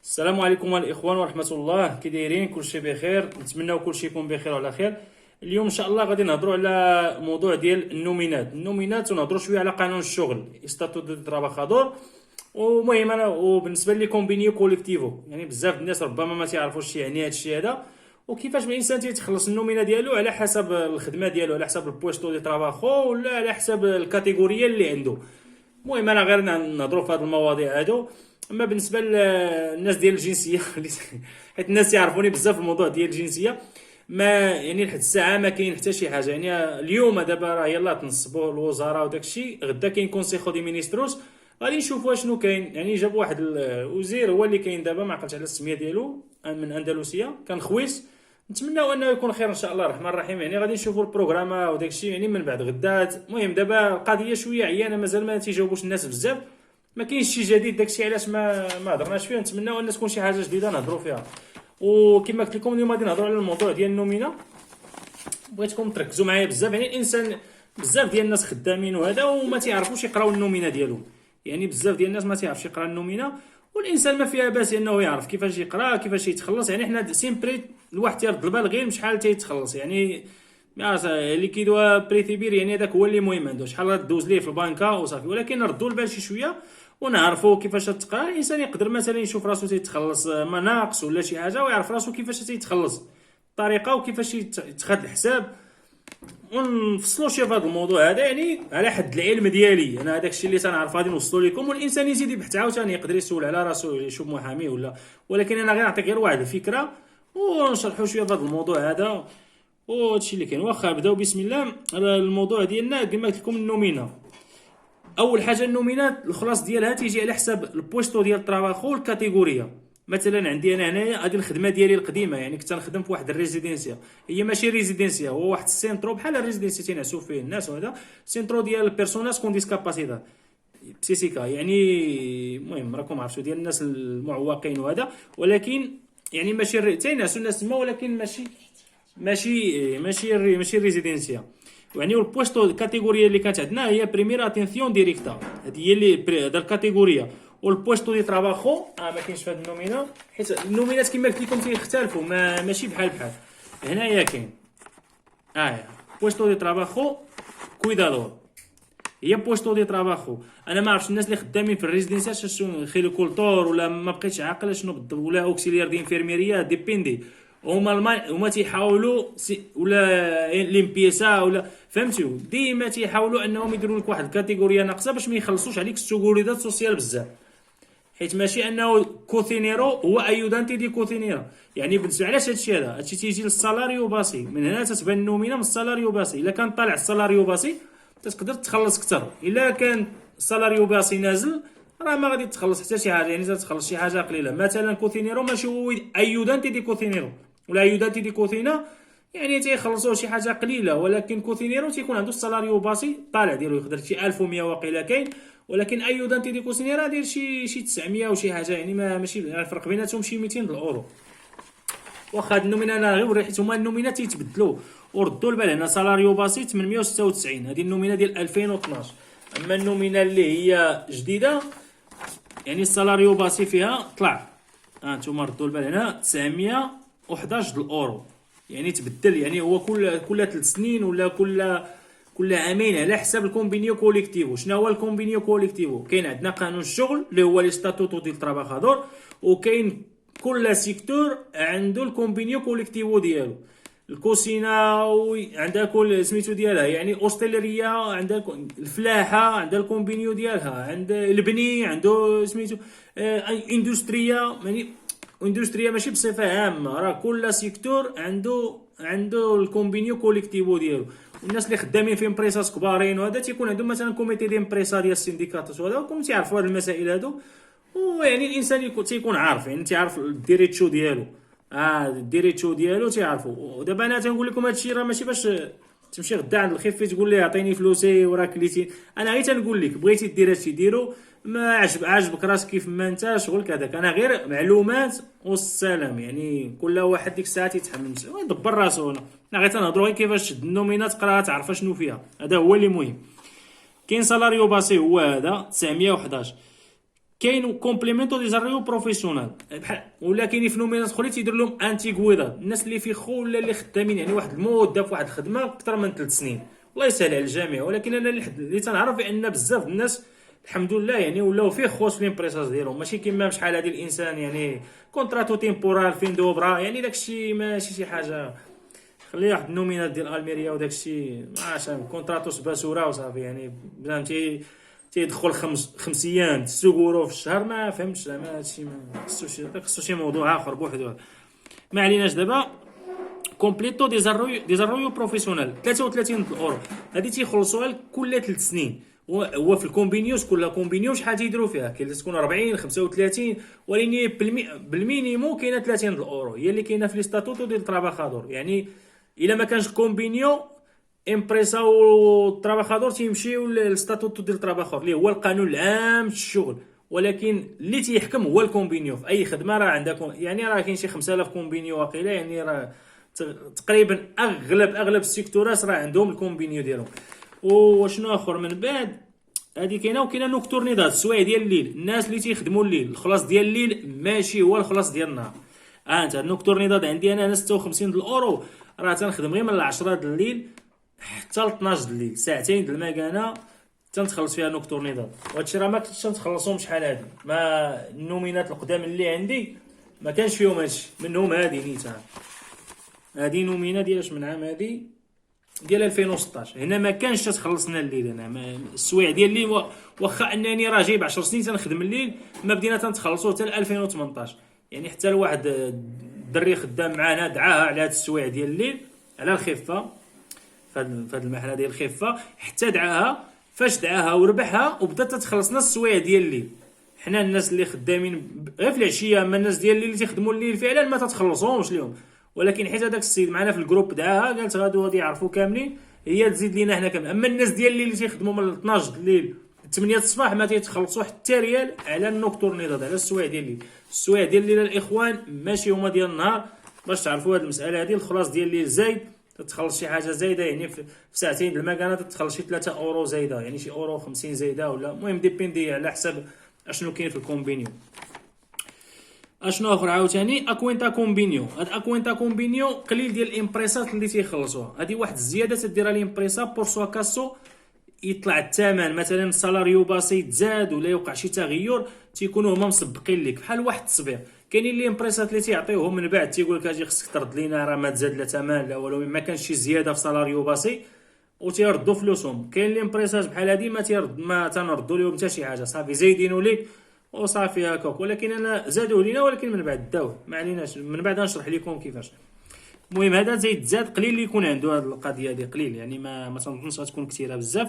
السلام عليكم الاخوان ورحمه الله، كي دايرين؟ كلشي بخير، نتمناو كلشي يكون بخير وعلى خير. اليوم ان شاء الله غادي نهضروا على موضوع ديال النومينات ونهضروا شويه على قانون الشغل ستاتوت دو تراباخادور. ومهم انا وبالنسبه لي كومبينيو كوليكتيفو، يعني بزاف الناس ربما ما تعرفوش يعني هذا الشيء هذا، وكيفاش الانسان تيتخلص النومينا ديالو على حسب الخدمه ديالو، على حسب البويستو دي تراباخو ولا على حسب الكاتيجوريا اللي عنده. المهم انا غير نهضروا في هذه المواضيع هادو. اما بالنسبه للناس ديال الجنسيه حيت الناس يعرفوني بزاف في الموضوع ديال الجنسيه، ما يعني لحد الساعه ما كاين حتى شي حاجه. يعني اليوم دابا راه يلاه تنصبوا الوزاره وداك الشيء، غدا كاين كونسيخو دي مينيستروس، غادي نشوفوا شنو كاين. يعني جاب واحد الوزير هو اللي كاين دابا، ما عقلتش على السميه ديالو، من اندلسيه، كان خويس. نتمناو انه يكون خير ان شاء الله الرحمن الرحيم. يعني غادي نشوفوا البروغرام وداك الشيء يعني من بعد غدا. المهم دابا القضيه شويه عيانه، مازال ما تيجاوبوش الناس بزاف، ما كاينش شي جديد. داكشي علاش ما هضرناش فيه. نتمناو ان تكون شي حاجه جديده نهضروا فيها. وكما قلت لكم اليوم غادي نهضروا على الموضوع ديال النومينا. بغيتكم تركزوا معايا بزاف. يعني الانسان بزاف ديال الناس خدامين وهذا وما تيعرفوش يقراو النومينا ديالهم. يعني بزاف ديال الناس ما تيعرفش يقرا النومينا، والانسان ما فيها باس انه يعرف كيفاش يقرا كيفاش يتخلص. يعني حنا سيمبري الواحد تيرد البال غير شحال تيتخلص. يعني اللي كيدوا بريتيبير، يعني هذاك هو اللي مهم عنده، شحال غدوز ليه في البنكه وصافي. ولكن ردوا البال شي شويه ونعرفوا كيفاش تقرا. الانسان يقدر مثلا يشوف راسو تيتخلص مناقص ولا شي حاجه، ويعرف راسو كيفاش تيتخلص الطريقه وكيفاش يتخذ الحساب، ونفصلوا شي في هذا الموضوع هذا. يعني على حد العلم ديالي انا، هذاك الشيء اللي تنعرف غادي نوصلوا لكم. والانسان يزيد يبحث عاوتاني، يقدر يسول على راسو يشوف محامي ولا، ولكن انا غير نعطيك غير واحد الفكره ونشرحوا شويه في هذا الموضوع هذا. وهادشي اللي كاين. واخا نبداو بسم الله. الموضوع ديالنا كما قلت لكم النومينا. اول حاجه النومينات الخلاص ديالها تيجي على حساب البويستو ديال الطراباخو والكاتيجوريا. مثلا عندي انا هنايا هذه الخدمه ديالي القديمه، يعني كنت نخدم في واحد الريزيدنسيا. هي ماشي ريزيدنسيا، هو واحد السينترو بحال الريزيدنسيا تينعسوا فيه الناس وهذا. سينترو ديال بيرسوناس كون ديسكاباسيتي بسيسيكا، يعني المهم راكم عرفتوا ديال الناس المعوقين وهذا. ولكن يعني ماشي تينعسوا الناس تما، ولكن ماشي ريزيدنسيا. يعني البوستو الكاتيجوريا اللي كانت عندنا هي بريمير اتينسيون ديريكتا، هذه هي اللي هذا الكاتيجوريا. والبوستو دي تراباخو ما كاينش في هذه النومينا، حيت النومينات كما قلت لكم تيختلفوا، ماشي بحال هنايا كاين بوستو دي تراباخو كويدادور. هي بوستو دي تراباخو. انا ما عرفتش الناس اللي خدامين في الريزيدنسيال شنو خيلوكولتور ولا ما بقيتش عاقل شنو بالضبط، ولا اوكسيليار دي انفيرميريا ديبيندي. هما تيحاولوا ولا ليمبيسا ولا فهمتوا، ديما تيحاولوا انهم يديروا لك واحد الكاتيجوريا ناقصه باش ما يخلصوش عليك السيغوريداد سوسيال بزاف. حيت ماشي انه كوثينيرو هو ايودانتي دي كوثينيرو. يعني بالنسبه علاش هادشي هذا تيجي للسالاريو باسي، من هنا تتبان النومينا من السالاريو باسي. الا كان طالع السالاريو باسي تقدر تخلص اكثر، الا كان السالاريو باسي نازل راه ما غادي تخلص حتى شي حاجه، يعني تخلص شي حاجه قليله. مثلا كوثينيرو ماشي هو ايودانتي دي كوثينيرو ولا ايودانتي دي كوثينا، يعني تيخلصوا شي حاجه قليله. ولكن كوثينيرو تيكون عنده السالاريو باسي طالع ديالو يقدر شي 1100 واقيلا كاين. ولكن ايودانتي دي كوثينيرا داير شي 900 وشي حاجه، يعني ماشي الفرق بيناتهم شي 200 الاورو. واخا هاد النومينا انا غير وريت هما النومينا تيتبدلوا وردوا البال. هنا سالاريو باسي 896، هذه النومينا ديال 2012. اما النومينا اللي هي جديده يعني السالاريو باسي فيها طلع، نتوما ردوا البال هنا 911 الاورو. يعني تبدل، يعني هو كل 3 سنين ولا كل عامين على حساب الكومبينيو كوليكتيفو. شنو هو الكومبينيو كوليكتيفو؟ كاين عندنا قانون الشغل اللي هو لي ستاتوتو ديال التراباخادور، وكاين كل سيكتور عنده الكومبينيو كوليكتيفو ديالو. الكوسينا عندها كل سميتو ديالها، يعني اوستيليريا عندها الفلاحه عندها الكومبينيو ديالها، عند البني عنده سميتو اندستريا. يعني اندستريا ماشي بصفه عامه، راه كل سيكتور عنده الكومبينيو كوليكتيفو ديالو. الناس اللي خدامين في امبريسات كبارين وهذا تيكون عندهم مثلا كوميتي دي امبريسا ديال السينديكات وهذا، وكم تيعرفوا هذه المسائل هادو. ويعني الانسان تيكون عارف، يعني تيعرف الديريتشو ديالو. الديريتشو ديالو تيعرفوا. ودابا انا تنقول لكم هادشي راه ماشي باش تمشي غدا عند الخفي تقول ليه عطيني فلوسي وراه كليتي. انا غير تنقول لك بغيتي دير هادشي ديرو، ما عجبك راسك كيف ما انت شغلك هذاك. انا غير معلومات والسلام، يعني كل واحد ديك الساعه تيتحمل يدبر راسو. انا غير تنهضروا غير كيفاش النومينات تقراها تعرف شنو فيها، هذا هو اللي مهم. كاين سالاريو باسي هو هذا 911. كاين كومبليمونتو ديزاريو بروفيسيونال بحال، ولا كاينين في نومينات اخرين تيدير لهم انتيغويداد، الناس اللي في خو ولا اللي خدامين يعني واحد المده في واحد الخدمه اكثر من 3 سنين. الله يسهل على الجميع. ولكن انا اللي تنعرف بان بزاف الناس الحمد لله يعني ولاو فيه خوص في ليمبريساج ديالهم، ماشي كيما شحال هادي الانسان يعني كونتراتو تيمبورال فين دوبرا، يعني داكشي ماشي شي حاجه. خلي واحد النومينات ديال الميريا وداكشي ما عرفتش كونتراتو سباسوره وصافي، يعني بنادم تيدخل 5 ايام 6 اورو في الشهر، ما فهمتش زعما هادشي ما خصو شي موضوع اخر بوحدو. ما عليناش. دابا كومبليتو ديزارويو بروفيسيونال 33 اورو، هادي تيخلصوها كل 3 سنين. هو في الكومبينيوس كل كومبينيو شحال تيديروا فيها، كاين اللي تكون 40 35، ولكن بالمينيموم كاينه 30 اورو هي اللي كاينه في لي ستاتوتو ديال التراباخادور. يعني الا ما كانش كومبينيو امبريسا والتراباخادور تيمشيو للستاتوتو ديال التراباخور اللي هو القانون العام الشغل، ولكن اللي تيحكم هو الكومبينيو. في اي خدمه راه عندكم يعني راه كاين شي 5000 كومبينيو واقيلا، يعني راه تقريبا اغلب السيكتورات راه عندهم الكومبينيو ديالهم. وشنو اخر من بعد هادي كاينه. وكاينه نوكتورنيداد السوايع ديال الليل، الناس اللي تيخدموا الليل الخلاص ديال الليل ماشي هو الخلاص ديال النهار. انت النوكتورنيداد عندي انا 56 الاورو، راه تنخدم غير من 10 د الليل حتى ل 12 د الليل، ساعتين د المكانه تنتخلص فيها نوكتورنيداد. وهادشي راه ما كنتش تنخلصهم شحال هادي، ما النومينات القدام اللي عندي ما كانش فيهم هادشي، منهم هادي نيتان. هادي نومينا ديال من عام هادي ديال 2016 هنا ما كانش تخلصنا الليل. انا السوايع ديال الليل واخا انني راه جايب 10 سنين تنخدم الليل ما بدينا تنتخلصوا حتى 2018. يعني حتى لواحد الدري خدام معانا دعاها على هاد السوايع ديال الليل على الخفه، فهاد المحله ديال الخفه حتى دعاها. فاش دعاها وربحها وبدات تتخلصنا السوايع ديال الليل. حنا الناس اللي خدامين غير في العشيه، اما الناس ديال الليل اللي تيخدموا الليل فعلا ما تتخلصوهمش ليهم. ولكن حيت هذاك السيد معنا في الجروب دعاها قالت غادي يعرفوا كاملين هي تزيد لينا حنا كاملين. اما الناس ديال الليل اللي تيخدموا من 12 الليل 8 الصباح ما تيتخلصوا حتى ريال على النوكتورنيداد، على السوايع ديال الليل. السوايع ديال الليل الاخوان ماشي هما ديال النهار، باش تعرفوا هذه المساله هذه. الخلاص ديال الليل زايد تتخلص شي حاجه زايده، يعني في ساعتين د المكانه تتخلص شي 3 اورو زايده، يعني شي اورو 50 زايده ولا المهم ديبيندي على حسب اشنو كاين في الكومبينيو. اشنو اخر عاوتاني اكوينتا كومبينيو. هاد اكوينتا كومبينيو قليل ديال الامبريسات اللي تيخلصوها، هادي واحد الزياده تديرها الامبريسا بور سوا كاسو يطلع الثمن، مثلا السالاريو باسي تزاد ولا يوقع شي تغير تيكونوا هما مسبقين لك بحال واحد التصبير. كاينين اللي امبريسات اللي تيعطيوهم من بعد تيقول لك اجي خصك ترد لينا راه ما تزاد لا ثمن لا والو، ما كانش شي زياده في سالاريو باسي وتيردوا فلوسهم. كاين اللي امبريسات بحال هادي ما تنردوا لهم حتى شي حاجه، صافي زايدينو ليك وصافي هكاك. ولكن انا زادوه لينا ولكن من بعد داوه، ما عليناش من بعد نشرح لكم كيفاش. المهم هذا زاد قليل اللي يكون عنده هذه القضيه هذه قليل، يعني ما تنظنش غتكون كثيره بزاف.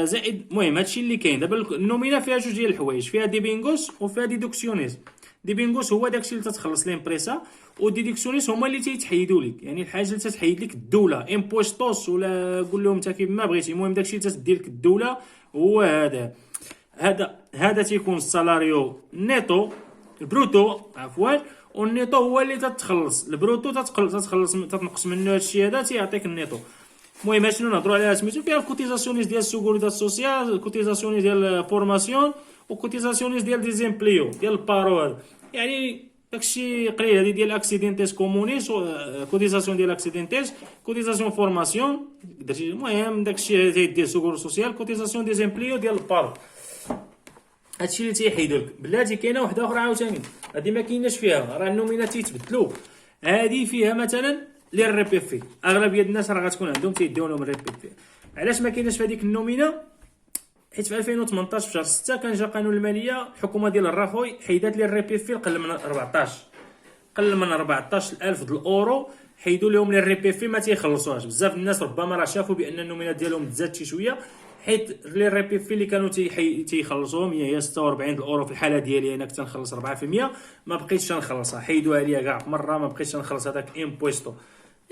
زائد المهم هادشي اللي كاين دابا. النومينا فيها جوج ديال الحوايج، فيها ديبينغوس وفيها ديدوكسيونيز. ديبينغوس هو داكشي اللي تتخلص ليمبريسا، وديديكسيونيز هما اللي تيتحيدوا لك، يعني الحاجه اللي تتحيد لك الدوله امبوستوس ولا قول لهم انت كيف ما بغيتي. المهم داكشي اللي تدير لك الدوله هو هذا تيكون السالاريو نيتو البروتو عفوا، والنيتو هو اللي تتخلص. البروتو تتخلص تتنقص منه هادشي هذا تيعطيك النيتو. المهم شنو نهضروا عليها سميتو فيها الكوتيزاسيونيز ديال السيغوريتي سوسيال، الكوتيزاسيونيز ديال الفورماسيون، وكوتيزاسيونيز ديال ديزيمبليو ديال البارو هذا. يعني داكشي قليل. هذه ديال اكسيدينتيس كومونيس، كوتيزاسيون ديال اكسيدينتيس، كوتيزاسيون فورماسيون درتي. المهم داكشي ديال سيغور سوسيال، كوتيزاسيون ديزيمبليو ديال البارو. هادشي اللي تيحيدوا لك. بلاتي كاينه واحده اخرى عاوتاني هادي ما كايناش فيها، راه النومينات تيتبدلوا. هادي فيها مثلا لي ريبيفي، اغلبيه الناس راه غتكون عندهم تيديو لهم الريبيفي. علاش ما كايناش في هذيك النومينا؟ حيت في 2018 في شهر 6 كان جا قانون الماليه، الحكومه ديال الراخوي حيدات لي الريبيفي قل من 14000 د الاورو، حيدوا لهم لي الريبيفي ما تيخلصوهاش. بزاف الناس ربما راه شافوا بان النومينات ديالهم تزاد شي شويه، حيت لي ريبيفي اللي كانوا تيخلصوهم هي 46 الاورو. في الحاله ديالي انا كنت نخلص 4%، ما بقيتش نخلصها، حيدوها ليا كاع مره، ما بقيتش نخلص هذاك امبوستو.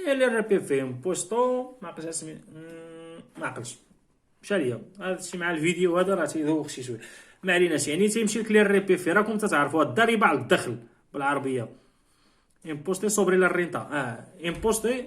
لي ريبيفي امبوستو ما عقلتش اسمي، ما عقلتش مشى ليا هذا الشيء مع الفيديو هذا راه تيذوق شي شويه. ما عليناش، يعني تيمشي لك لي ريبيفي. راكم تتعرفوا الضريبه على الدخل بالعربيه، امبوستي سوبري لا رينتا.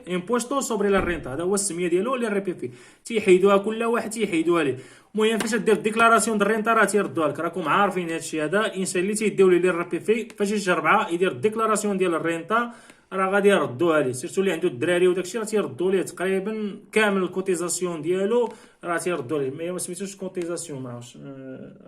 امبوستو سوبري لا رينتا، هذا هو السميه ديالو اللي ري بي في. تيحيدوها كل واحد تيحيدوها ليه. المهم فاش دير ديكلاراسيون ديال الرينتا راه تيردوها لك، راكم عارفين هذا الشيء. هذا الانسان اللي تيديو ليه الري بي في فاش يجي 4 يدير ديكلاراسيون ديال الرينتا راه غادي يردوها ليه، سيرتو اللي عنده الدراري وداكشي راه تيردوا ليه تقريبا كامل الكوتيزاسيون ديالو راه تيردوا ليه. ما سميتوش كوتيزاسيون، ما عرفتش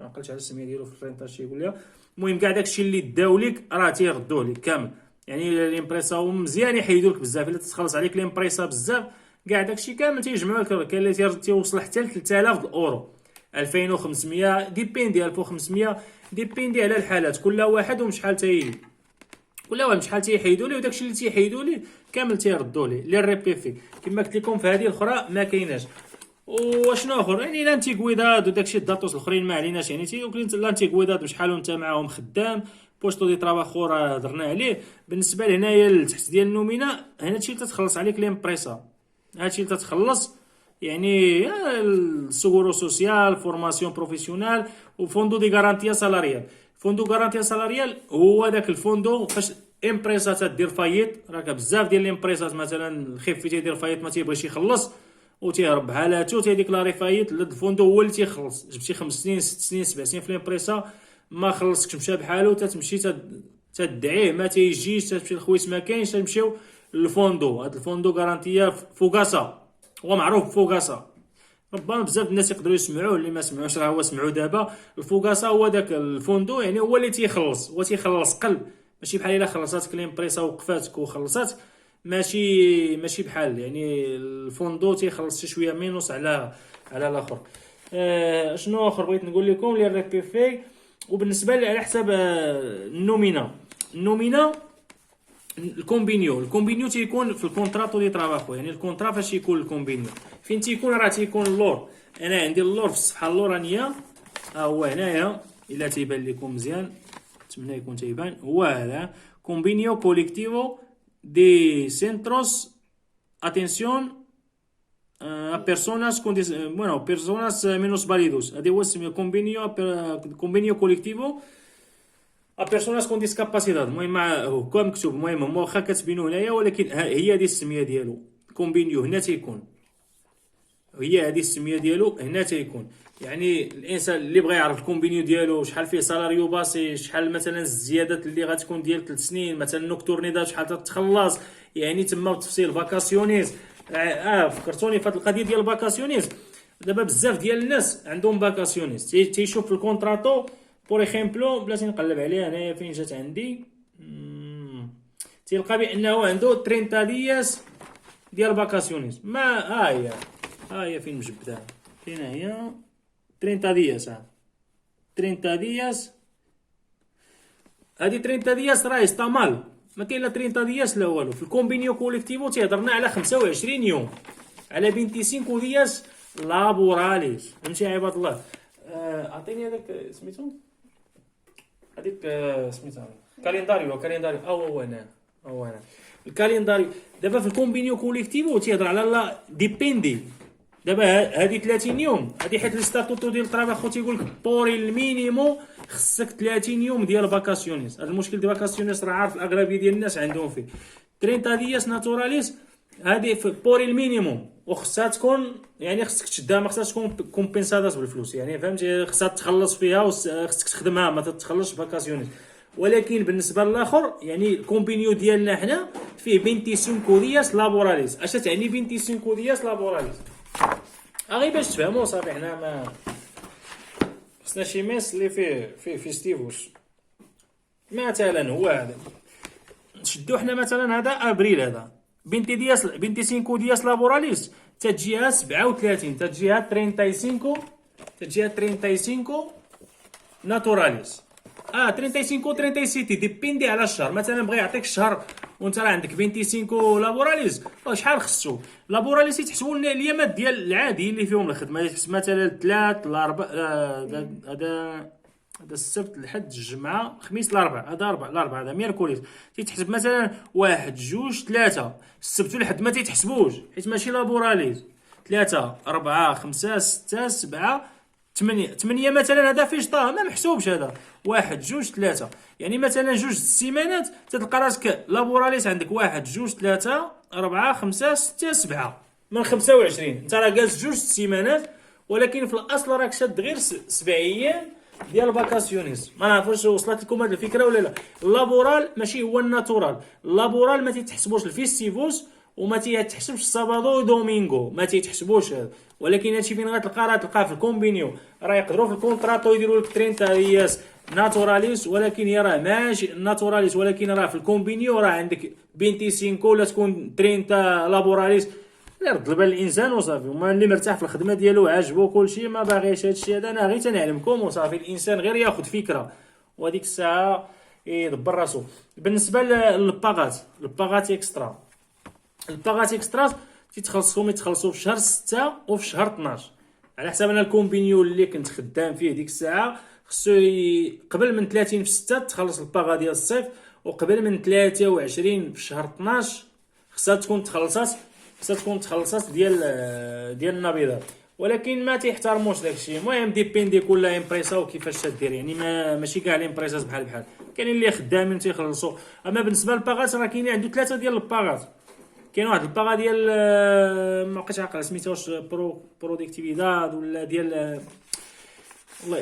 عقلت على السميه ديالو في الرينتا شي يقول لها. المهم كاع داكشي اللي داو لك راه تيردوه لك كامل. يعني الامبريسا مزيان يحيدوا لك بزاف، الا تخلص عليك الامبريسا بزاف كاع داكشي كامل تيجمعوا لك. كاين اللي تيوصل حتى ل 3000 الاورو، 2500 ديبيندي، 1500 ديبيندي على الحالات. كل واحد وشحال كل واحد شحال تيحيدوا ليه، وداكشي اللي تيحيدوا ليه كامل تيردوا ليه لي ريبيفي. كما قلت لكم في هذه الاخرى ما كايناش. وشنو اخر يعني لانتيغويداد وداكشي الداتوس الاخرين ما عليناش. يعني تيقول لانتيغويداد بشحال وانت معاهم خدام، بوستو دي تراباخو راه درنا عليه. بالنسبه لهنايا لتحت ديال النومينا، هنا هادشي اللي تتخلص عليك ليمبريسا، هادشي اللي تتخلص يعني السيغورو سوسيال، فورماسيون بروفيسيونال، وفوندو دي غارانتيا سالاريال. فوندو غارانتيا سالاريال هو داك الفوندو فاش امبريسا تدير فايت. راك بزاف ديال الامبريسات مثلا الخيفي تيدير فايت ما تيبغيش يخلص وتيهرب بحالاتو تيديكلاري فايت، الفوندو هو اللي تيخلص. جبتي 5 سنين 6 سنين 7 سنين في الامبريسا ما خلصكش، مشى بحالو تتمشي تدعيه ما تيجيش، تمشي للخويس ما كاينش، تمشيو للفوندو. هاد الفوندو غارانتيا فوغاسا، هو معروف فوغاسا. ربما بزاف الناس يقدروا يسمعوه، اللي ما سمعوش راه هو سمعوا دابا. الفوغاسا هو داك الفوندو، يعني هو اللي تيخلص، هو تيخلص قلب. ماشي بحال الا خلصاتك الامبريسا وقفاتك وخلصات، ماشي بحال يعني الفوندو تيخلص شي شويه مينوس على الاخر. شنو اخر بغيت نقول لكم لي ري في. وبالنسبه على حساب النومينا الكومبينيو تيكون في الكونتراتو دي تراباخو. يعني الكونترا فاش يكون الكومبينيو فين تيكون؟ راه تيكون اللور. انا عندي اللور في الصفحه اللورانيه، ها هو هنايا الا تيبان لكم مزيان، نتمنى يكون تيبان. هو هذا كومبينيو كوليكتيفو دي سنتروس اتنسيون a personas con personas menos válidos. هذا هو اسمه كومبينيو كوليكتيفو a personas con discapacidad. المهم هو مكتوب، المهم واخا كتبينو هنايا ولكن هي هذه السميه ديالو. كومبينيو هنا تيكون، هي هذه السميه ديالو هنا تيكون. يعني الانسان اللي بغى يعرف الكومبينيو ديالو شحال فيه سالاريو باسي، شحال مثلا الزيادات اللي غتكون ديال 3 سنين، مثلا نوكتورنيدات شحال تتخلص، يعني تما بتفصيل فاكاسيونيز. فكرتوني في هذه القضيه ديال الفاكاسيونيز. دابا بزاف ديال الناس عندهم فاكاسيونيز، تيشوف في الكونطراتو بور اكزومبل، بلاتي نقلب عليها هنايا فين جات عندي، تيلقى بانه عنده 30 دياس ديال فاكاسيونيز. ما ها هي فين مجبدها، فين هي 30 دياس. 30 دياس، هادي 30 دياس راه استعمال، ما كاين لا 30 دياس لا والو. في الكومبينيو كوليكتيفو تيهضرنا على 25 يوم، على 25 دياس لابوراليز. فهمتي يا عباد الله؟ عطيني هذاك سميتو، هذيك سميتها كالينداريو. هو هنا الكالينداريو. دابا في الكومبينيو كوليكتيفو تيهضر على لا ديبيندي. دابا هذه 30 يوم، هذه حيت الستاتوتو ديال الطراباخو تيقول لك بوري المينيموم خصك 30 يوم ديال فاكاسيونيز. هذا المشكل ديال فاكاسيونيز راه عارف الاغلبيه ديال الناس عندهم فيه. 30 دياس ناتوراليز هذه بوري المينيموم، وخصها تكون يعني خصك تشدها، ما خصهاش تكون كومبينساداس بالفلوس. يعني فهمتي، خصها تخلص فيها وخصك تخدمها، ما تتخلصش فاكاسيونيز. ولكن بالنسبه للاخر يعني الكومبينيو ديالنا حنا فيه 25 دياس لابوراليز. اش تعني 25 دياس لابوراليز؟ غير باش تفهموا صافي. حنا ما خصنا شي ميس اللي فيه فيستيفوس. مثلا هو هذا نشدو حنا مثلا هذا ابريل، هذا 25 دياس لابوراليز تجيها 37، تجيها 35 ناتوراليز. 35 ديبيندي على الشهر. مثلا بغى يعطيك الشهر وانت راه عندك 25 لابوراليز، شحال خصو لابوراليز؟ يتحسبوا اليامات ديال العادي اللي فيهم الخدمه. يتحسب مثلا 3 الاربع، هذا السبت الحد الجمعه خميس الاربع، هذا الاربع هذا ميركوريز. تيتحسب مثلا 1 2 3. السبت والحد ما تيتحسبوش حيت ماشي لابوراليز. 3 4 5 6 7 8 مثلا هذا في شطاه ما محسوبش، هذا 1 2 3. يعني مثلا 2 السيمانات تلقى راسك لابوراليس عندك 1 2 3 4 5 6 7 من 25. انت راه جالس 2 السيمانات، ولكن في الاصل راك شاد غير 7 ايام ديال الفاكاسيونيز. ما نعرفوش وصلت لكم هذه الفكره ولا لا. اللابورال ماشي هو الناتورال. اللابورال ما تيتحسبوش الفيستيفوس وما تيتحسبش السابادو ودومينغو، ما تيتحسبوش هذا. ولكن هادشي فين غتلقى، راه تلقاه في الكومبينيو، راه يقدروا في الكونتراتو يديروا لك 30 رياس ناتوراليس، ولكن هي راه ماشي ناتوراليس، ولكن راه في الكومبينيو راه عندك 25 ولا تكون 30 لابوراليس. يرد البال الانسان وصافي. وما اللي مرتاح في الخدمه ديالو عاجبو كلشي ما باغيش هادشي هذا، انا غير تنعلمكم وصافي. الانسان غير ياخذ فكره وهذيك الساعه يدبر راسو. بالنسبه للباغات، الباغات اكسترا، الباغات اكسترا يتخلصوا في شهر 6 وفي شهر 12 على حسب. انا الكومبينيو اللي كنت خدام فيه ديك الساعه خصو قبل من 30 في 6 تخلص الباغا ديال الصيف، وقبل من 23 في شهر 12 خصها تكون تخلصات ديال النبيضات. ولكن ما تيحترموش داكشي. المهم ديبيندي كل امبريسا وكيفاش تدير. يعني ماشي كاع الامبريسات بحال كاينين اللي خدامين تيخلصوا. اما بالنسبه للباغات راه كاينين عنده 3 ديال الباغات. كاين واحد الباغا ديال ما بقيتش عاقل سميتها واش برودكتيفيداد ولا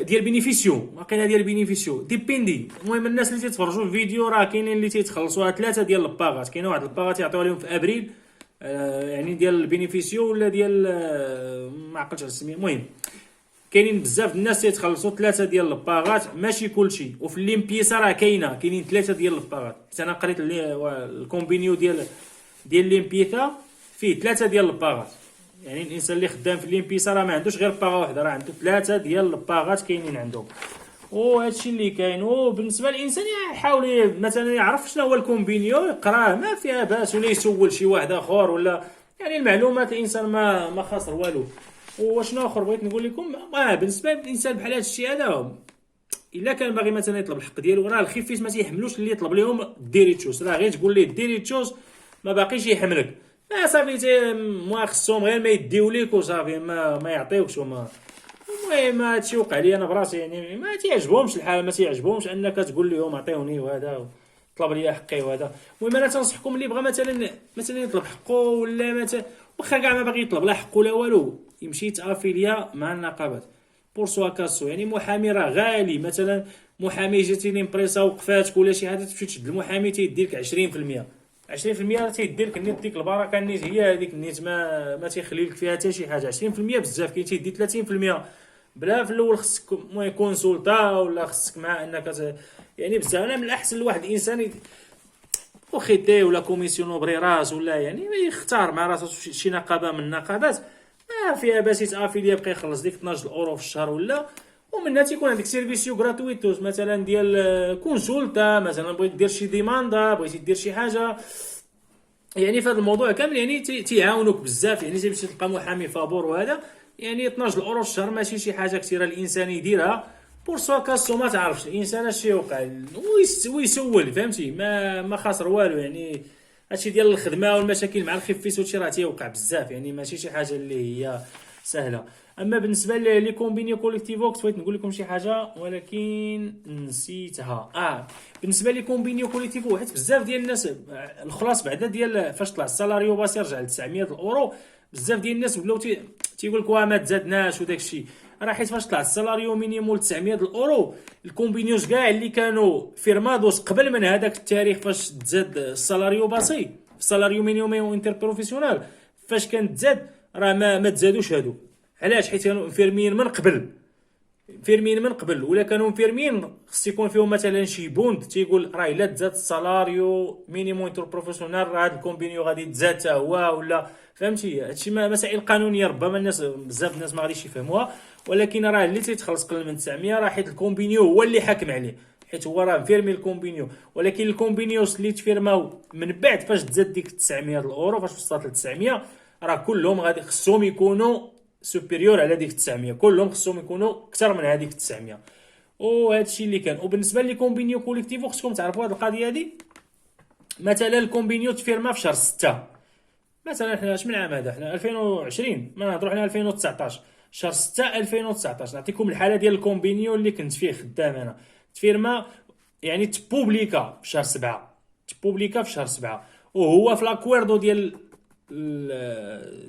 ديال بينيفيسيو، واقيلا ديال بينيفيسيو ديبيندي. المهم الناس اللي تيتفرجوا في الفيديو راه كاينين اللي تيتخلصوها 3 ديال الباغات. كاين واحد الباغات يعطيوها لهم في ابريل يعني ديال البينيفيسيو ولا ديال ما عقلتش على السميه. المهم كاينين بزاف الناس تيتخلصوا 3 ديال الباغات، ماشي كلشي. وفي الليمبيسا راه كاينين 3 ديال الباغات. انا قريت الكومبينيو ديال الليمبيسا فيه 3 ديال الباغات. يعني الانسان اللي خدام في الليمبيسا راه ما عندوش غير باغا واحده، راه عنده 3 ديال الباغات كاينين عندهم. وهادشي اللي كاين. وبالنسبه للانسان يحاول مثلا يعرف شنو هو الكومبينيو، يقراه ما فيها باس، ولا يسول شي واحد اخر، ولا يعني المعلومات الانسان ما خاسر والو. وشنو اخر بغيت نقول لكم، بالنسبه للانسان بحال هادشي هذا الا كان باغي مثلا يطلب الحق ديالو، راه الخفيس ما تيحملوش اللي يطلب لهم الديريتشوس، راه غير تقول ليه الديريتشوس ما باقيش يحملك صافي. ما خصهم غير ما يديو ليك وصافي، ما يعطيوكش. وما المهم هادشي وقع لي انا براسي. يعني ما تيعجبهمش الحال، ما تيعجبهمش انك تقول لهم عطيوني وهذا طلب لي حقي وهذا. المهم انا تنصحكم اللي بغى مثلا يطلب حقه، ولا مثلا واخا كاع ما باغي يطلب لا حقه لا والو، يمشي يتافيليا مع النقابات بور سوا كاسو. يعني محامي راه غالي. مثلا محامي جاتي ليمبريسا وقفاتك ولا شي حاجه، تمشي تشد المحامي تيدير لك 20% تيدير لك النيت. ديك البركه النيت هي هذيك النيت، ما تيخلي لك فيها حتى شي حاجه. 20% بزاف. كاين تيدي 30% بلا. في الاول خصك كونسولتا، ولا خصك مع انك يعني بزاف. انا من الاحسن لواحد الانسان وخيتي ولا كوميسيون اوبري راس، ولا يعني يختار مع راسو شي نقابه من النقابات ما فيها باس يتافيلي، يبقى يخلص ديك 12 اورو في الشهر ولا. ومنها تيكون عندك سيرفيسيو غراتويتوس مثلا ديال كونسولتا، مثلا بغيت دير شي ديماندا، بغيتي دير شي حاجه. يعني في هذا الموضوع كامل يعني تيعاونوك بزاف. يعني تمشي تلقى محامي فابور وهذا، يعني 12 اورو في الشهر ماشي شي حاجه كثيره الانسان يديرها بور سوا كاسو. ما تعرفش الانسان اش يوقع ويسول، فهمتي؟ ما خاسر والو. يعني هادشي ديال الخدمه والمشاكل مع الخفيس وشي راه تيوقع بزاف، يعني ماشي شي حاجه اللي هي سهله. اما بالنسبه لي كومبيني كوليكتيفوكس بغيت نقول لكم شي حاجه ولكن نسيتها. بالنسبه لي كومبيني كوليكتيفو، حيت بزاف ديال الناس الخلاص بعدا ديال فاش طلع السالاريو باس يرجع ل 900 اورو، بزاف ديال الناس ولاو تيقول لك ما تزادناش وداك الشيء. راه حيت فاش طلع السالاريو مينيموم 900 اورو، الكومبينيوز كاع اللي كانوا فيرمادوس قبل من هذاك التاريخ فاش تزاد السالاريو باسي، السالاريو مينيموم انتر بروفيسيونال فاش كانت تزاد، راه ما تزادوش هادو. علاش؟ حيت كانوا مفيرمين من قبل ولا كانوا مفيرمين خص يكون فيهم مثلا شي بوند تيقول راه الا تزاد السالاريو مينيموم انتر بروفيسيونال راه هذا الكومبينيو غادي تزاد حتى هو، ولا فهمتي؟ هادشي مسائل قانونيه ربما الناس بزاف الناس ما غاديش يفهموها، ولكن راه اللي تيتخلص قل من 900 راه حيت الكومبينيو هو اللي حاكم عليه، حيت هو راه مفيرمي الكومبينيو. ولكن الكومبينيوس اللي تفيرماو من بعد فاش تزاد ديك 900 الاورو، فاش وصلت ل 900 راه كلهم غادي خصهم يكونوا سوبيريور على ديك 900، كلهم خصهم يكونوا اكثر من هذيك 900. وهادشي اللي كان. وبالنسبه لي كومبينيو كوليكتيفو خصكم تعرفوا هذه القضيه هذه. مثلا الكومبينيو تفيرما في شهر 6 مثلا، حنا اش من عام هذا؟ حنا 2020 ما نهضروا، حنا 2019 شهر 6 2019. نعطيكم الحاله ديال الكومبينيو اللي كنت فيه خدام انا. تفيرما يعني تبوبليكا في شهر 7، تبوبليكا في شهر 7. وهو في لاكويردو ديال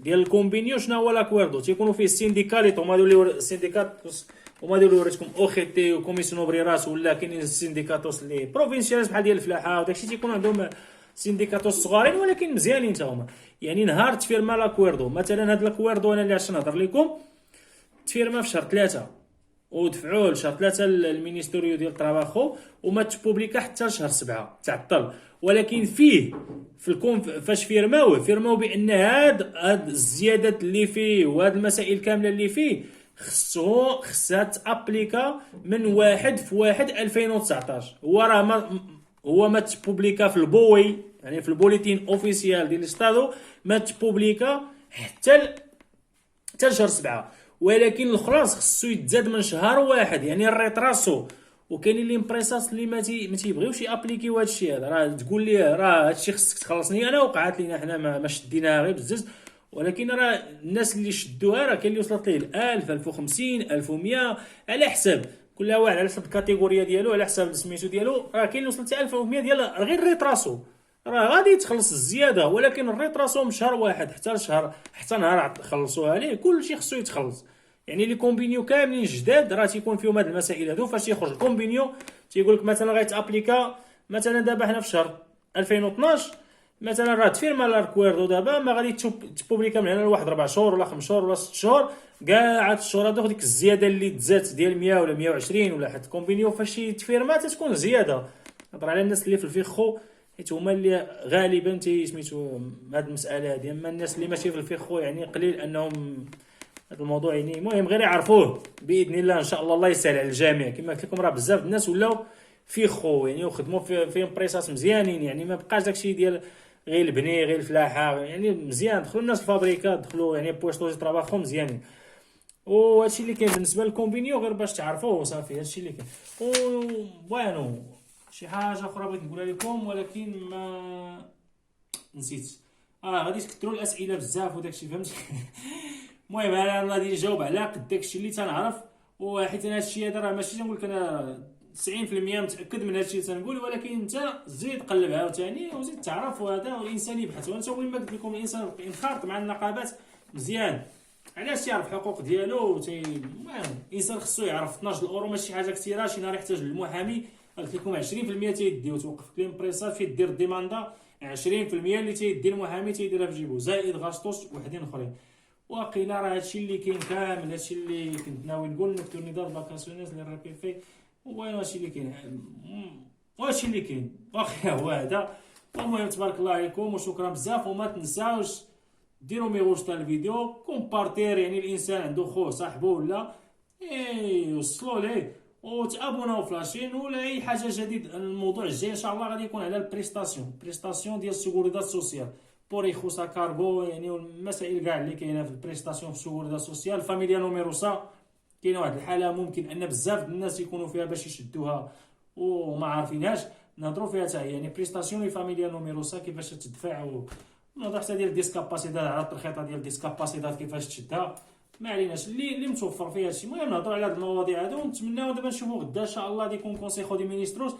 الكومبينيو. شنو هو لاكويردو؟ تيكونوا فيه السينديكاليت، هما دول السينديكاتوس، هما دول وريتكم او خي تي وكوميسيون اوبريراس، ولا كاينين السينديكاتوس اللي بروفينسيالز بحال ديال الفلاحه وداكشي، تيكون عندهم سينديكاتوس صغارين ولكن مزيانين حتى هما. يعني نهار تفيرما لاكويردو، مثلا هاد لاكويردو انا اللي عشان نهضر لكم تفيرما في شهر 3 ودفعوه لشهر 3 المينيستيريو ديال الطراباخو، وما تبوبليكا حتى لشهر 7، تعطل. ولكن فيه فاش فيرماو بان هاد الزيادات اللي فيه وهاد المسائل كامله اللي فيه خصها تابليكا من 1/1/2019. هو راه ما تبوبليكا في البوي، يعني في البوليتين اوفيسيال ديال الاستادو، ما تبوبليكا حتى لشهر 7. ولكن الخلاص خصو يتزاد من شهر 1، يعني الريتراسو. وكاينين لي امبريساس اللي ما تيبغيوش يابليكيو هذا الشيء هذا. راه تقول لي راه هذا الشيء خصك تخلصني انا، وقعت لينا حنا ما شديناها غير بزز. ولكن راه الناس اللي شدوها راه كاين اللي وصلت ليه 1000 1050 1100 على حساب كل واحد، على حسب الكاتيجوريا ديالو، على حسب سميتو ديالو. راه كاين اللي وصلت 1100 ديال غير الريتراسو، راه غادي تخلص الزياده. ولكن الريتراسو من شهر 1 حتى نهار خلصوها ليه كلشي خصو يتخلص. يعني لي كومبينيو كاملين جداد راه تيكون فيهم هاد المسائل هادو. فاش يخرج الكومبينيو تيقول لك مثلا غيتابليكا مثلا دابا حنا في شهر 2012 مثلا، راه تفيرما لاكويردو دابا ما غادي تبوبليكا من هنا لواحد 4 شهور ولا 5 شهور ولا 6 شهور. كاع هاد الشهور هادو ديك الزياده اللي تزات ديال 100 ولا 120 ولا حتى الكومبينيو فاش تفيرما تتكون زياده. نهضر على الناس اللي في الفيخو، حيت هما اللي غالبا سميتو هاد المساله هادي. اما الناس اللي ماشي في الفيخو يعني قليل انهم هذا الموضوع. يعني المهم غير يعرفوه باذن الله ان شاء الله. الله يسهل على الجميع. كما قلت لكم راه بزاف الناس ولاو فيخو يعني وخدموا في امبريساس مزيانين. يعني ما بقاش داكشي ديال غير البني غير الفلاحه. يعني مزيان دخلوا الناس الفابريكات، دخلوا يعني بوستو دي طراباخو مزيانين. وهادشي اللي كاين بالنسبه للكومبينيو، غير باش تعرفوه صافي. هادشي اللي كاين. وبوانو شي حاجه اخرى بغيت نقولها لكم ولكن ما نسيت. غادي تكثروا الاسئله بزاف وداكشي فهمتي. المهم انا غادي نجاوب على قد داكشي اللي تنعرف. وحيت انا هادشي هذا راه ماشي تنقول لك انا 90% متاكد من هادشي اللي تنقول، ولكن انت زيد قلب عاوتاني وزيد تعرف. وهذا والانسان يبحث. وانت كما قلت لكم الانسان ينخرط مع النقابات مزيان. علاش يعرف الحقوق ديالو. المهم الانسان خصو يعرف 12 اورو ماشي حاجه كثيره. شي نهار يحتاج للمحامي قلت لكم 20% تيديو توقف ليمبريسا في دير الديماندا. 20% اللي تيدي المحامي تيديرها في جيبو زائد غاسطوس وحدين اخرين. واقيلا راه هادشي اللي كاين كامل. هادشي اللي كنت ناوي نقول نكتورنيداد فاكاسيونيز لي ريبيفي. وين هادشي اللي كاين. وهادشي اللي كاين واخا هو هذا. المهم تبارك الله عليكم وشكرا بزاف. وما تنساوش ديروا ميغوستا الفيديو، كومبارتير. يعني الانسان عنده خوه صاحبه ولا يوصلوا ليه، وتابوناو فلاشين ولا اي حاجه جديد. الموضوع الجاي ان شاء الله غادي يكون على البريستاسيون ديال السيغوريداد سوسيال بور يخصها كارغو. يعني والمسائل كاع اللي كاينه في البريستاسيون في السيغوريداد سوسيال. فاميليا نوميروسا كاينه واحد الحاله ممكن ان بزاف الناس يكونوا فيها باش يشدوها وما عارفينهاش. نهضروا فيها حتى هي يعني بريستاسيون لي فاميليا نوميروسا كيفاش تدفع. ونهضر حتى ديال ديسكاباسيتات على الترخيطه ديال ديسكاباسيتات كيفاش تشدها. ما عليناش اللي متوفر فيها هادشي. المهم نهضروا على هاد المواضيع هادو ونتمناو دابا نشوفوا غدا ان شاء الله ديكون كونسيخو دي مينيستروس